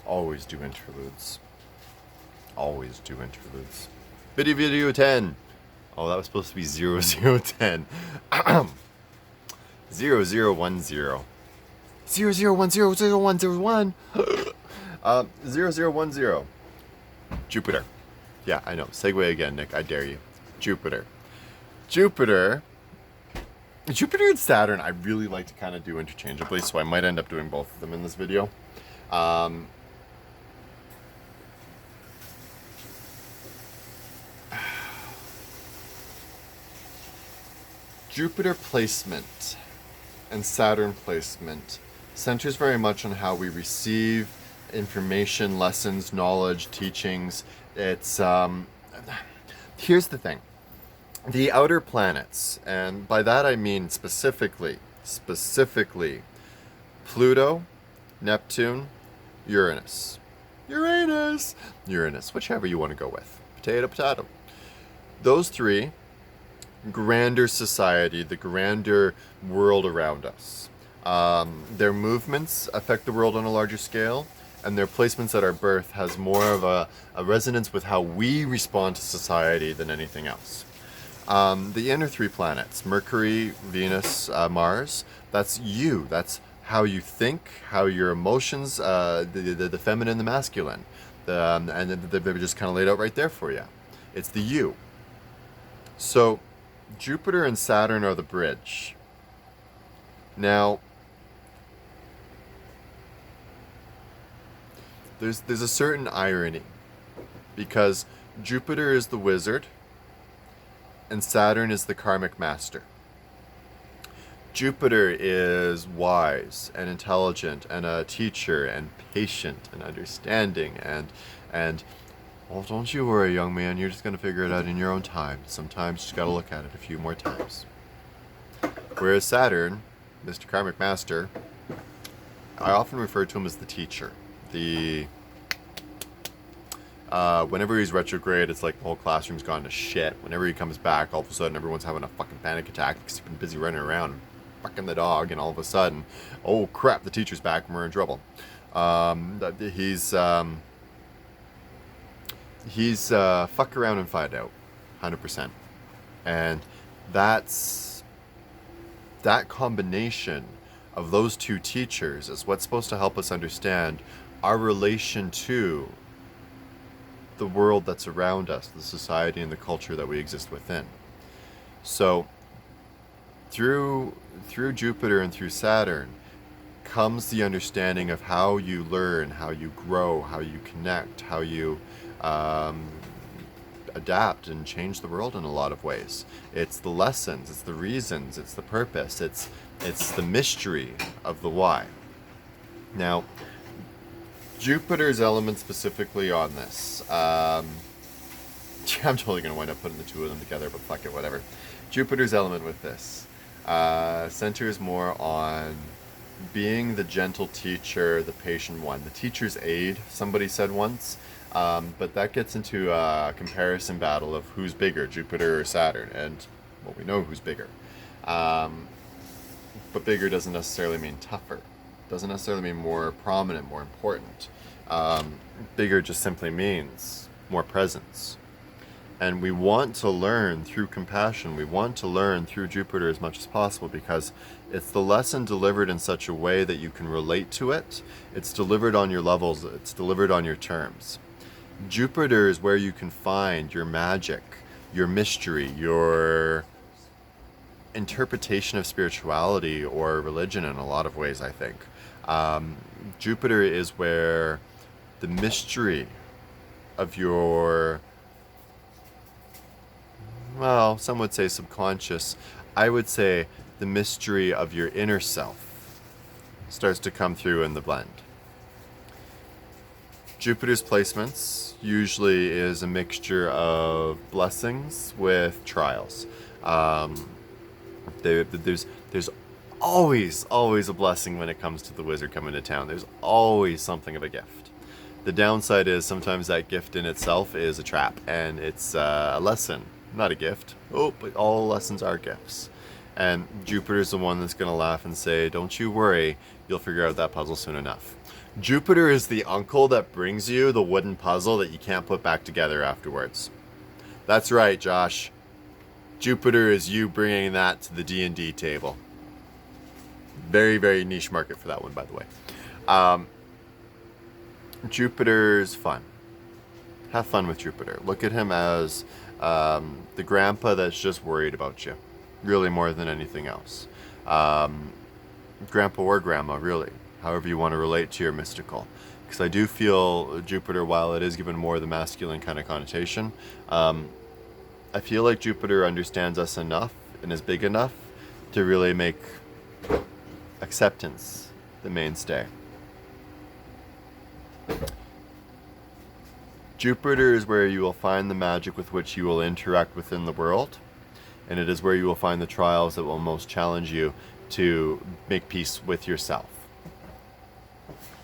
Always do interludes. Always do interludes. Video 10. Oh, that was supposed to be 0010. 0010. 00100101. 0010. Jupiter. Yeah, I know. Segue again, Nick. I dare you. Jupiter. Jupiter and Saturn I really like to kind of do interchangeably, so I might end up doing both of them in this video. Jupiter placement and Saturn placement centers very much on how we receive information, lessons, knowledge, teachings. It's here's the thing. The outer planets, and by that I mean specifically Pluto, Neptune, Uranus, whichever you want to go with. Potato. Those three, grander society, the grander world around us. Their movements affect the world on a larger scale, and their placements at our birth has more of a resonance with how we respond to society than anything else. The inner three planets, Mercury, Venus, Mars, that's you. That's how you think, how your emotions, the feminine, the masculine. And they're just kind of laid out right there for you. It's the you. So Jupiter and Saturn are the bridge. Now, there's a certain irony, because Jupiter is the wizard and Saturn is the karmic master. Jupiter is wise and intelligent and a teacher and patient and understanding and well, don't you worry, young man, you're just going to figure it out in your own time. Sometimes you just got to look at it a few more times. Whereas Saturn, Mr. Karmic Master, I often refer to him as the teacher. Whenever he's retrograde, it's like the whole classroom's gone to shit. Whenever he comes back, all of a sudden everyone's having a fucking panic attack because he's been busy running around fucking the dog, and all of a sudden, oh crap, the teacher's back and we're in trouble. He's fuck around and find out, 100%. And that combination of those two teachers is what's supposed to help us understand our relation to the world that's around us, the society and the culture that we exist within. So through Jupiter and through Saturn comes the understanding of how you learn, how you grow, how you connect, how you adapt and change the world in a lot of ways. It's the lessons, it's the reasons, it's the purpose, it's the mystery of the why. Now, Jupiter's element specifically on this. I'm totally going to wind up putting the two of them together, but fuck it, whatever. Jupiter's element with this centers more on being the gentle teacher, the patient one, the teacher's aide, somebody said once. But that gets into a comparison battle of who's bigger, Jupiter or Saturn, and well, we know who's bigger. But bigger doesn't necessarily mean tougher. Doesn't necessarily mean more prominent, more important. Bigger just simply means more presence. And we want to learn through compassion. We want to learn through Jupiter as much as possible because it's the lesson delivered in such a way that you can relate to it. It's delivered on your levels. It's delivered on your terms. Jupiter is where you can find your magic, your mystery, your interpretation of spirituality or religion in a lot of ways, I think. Jupiter is where the mystery of your, well, some would say subconscious, I would say the mystery of your inner self starts to come through in the blend. Jupiter's placements usually is a mixture of blessings with trials. There's always a blessing when it comes to the wizard coming to town. There's always something of a gift. The downside is sometimes that gift in itself is a trap, and it's a lesson, not a gift. Oh, but all lessons are gifts. And Jupiter's the one that's going to laugh and say, don't you worry, you'll figure out that puzzle soon enough. Jupiter is the uncle that brings you the wooden puzzle that you can't put back together afterwards. That's right, Josh. Jupiter is you bringing that to the D&D table. Very, very niche market for that one, by the way. Jupiter's fun. Have fun with Jupiter. Look at him as the grandpa that's just worried about you, really more than anything else. Grandpa or grandma, really, however you want to relate to your mystical. Because I do feel Jupiter, while it is given more of the masculine kind of connotation, I feel like Jupiter understands us enough and is big enough to really make acceptance the mainstay. Jupiter is where you will find the magic with which you will interact within the world, and it is where you will find the trials that will most challenge you to make peace with yourself.